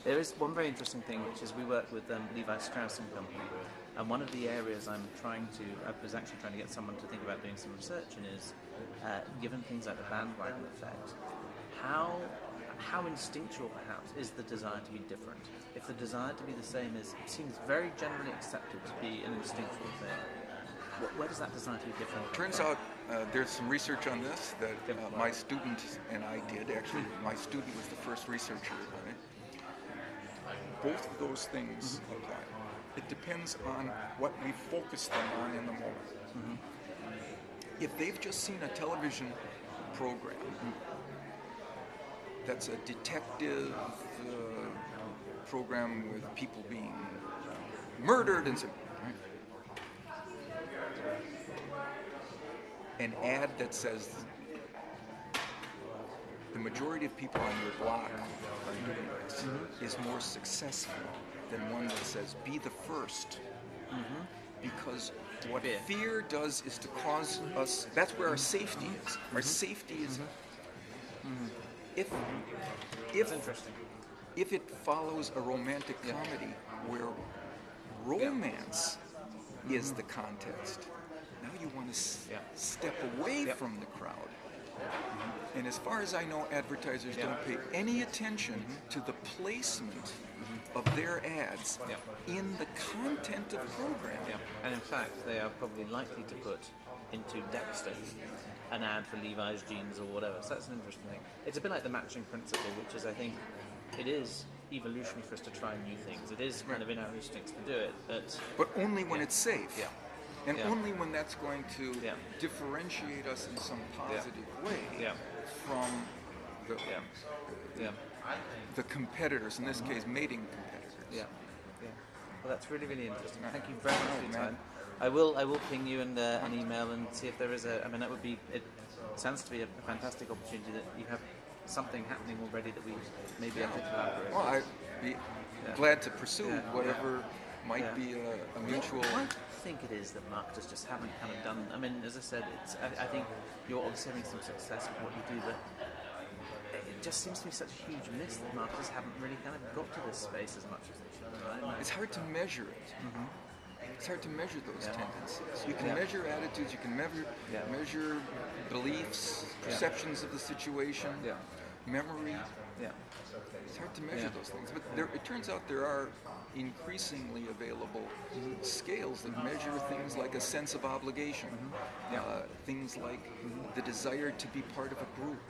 There is one very interesting thing, which is we work with Levi Strauss and Company, and one of the areas I was actually trying to get someone to think about doing some research in is, given things like the bandwagon effect, how instinctual perhaps is the desire to be different? If the desire to be the same it seems very generally accepted to be an instinctual thing, where does that desire to be different? Turns out there's some research on this that my student and I did. Actually, my student was the first researcher on it. Both of those things apply. It depends on what we focus them on in the moment. If they've just seen a television program that's a detective program with people being murdered and so, an ad that says the majority of people on your block are doing this is more successful than one that says be the first. Because what fear does is to cause us, that's where our safety is. Our safety is if it follows a romantic comedy where romance is the context, now you want to step away from the crowd. And as far as I know, advertisers don't pay any attention to the placement of their ads in the content of the program. And in fact, they are probably likely to put into Dexter an ad for Levi's jeans or whatever. So that's an interesting thing. It's a bit like the matching principle, which is, I think, it is evolutionary for us to try new things. It is kind of in our instincts to do it, but only when it's safe. And only when that's going to differentiate us in some positive way from the competitors, in this case, mating competitors. Well, that's really, really interesting. Thank you very much for your time. I will ping you an email and see if there is that would be, it sounds to be a fantastic opportunity that you have something happening already that we may be able to collaborate. Well, I'd be glad to pursue whatever might be a mutual... Why do you think it is that marketers just haven't kind of done... I mean, as I said, I think you're obviously having some success with what you do, but it just seems to be such a huge miss that marketers haven't really kind of got to this space as much as they should. Right? It's hard to measure it. It's hard to measure those tendencies. You can measure attitudes, you can measure beliefs, perceptions of the situation, memory. It's hard to measure those things, but it turns out there are increasingly available scales that measure things like a sense of obligation, things like the desire to be part of a group.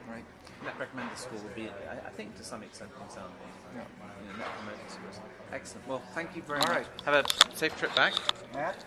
Right? Net Promoter Score would be, I think, to some extent, concerned. Net Promoter Scores. Excellent. Well, thank you very much. All right. Have a safe trip back. Matt?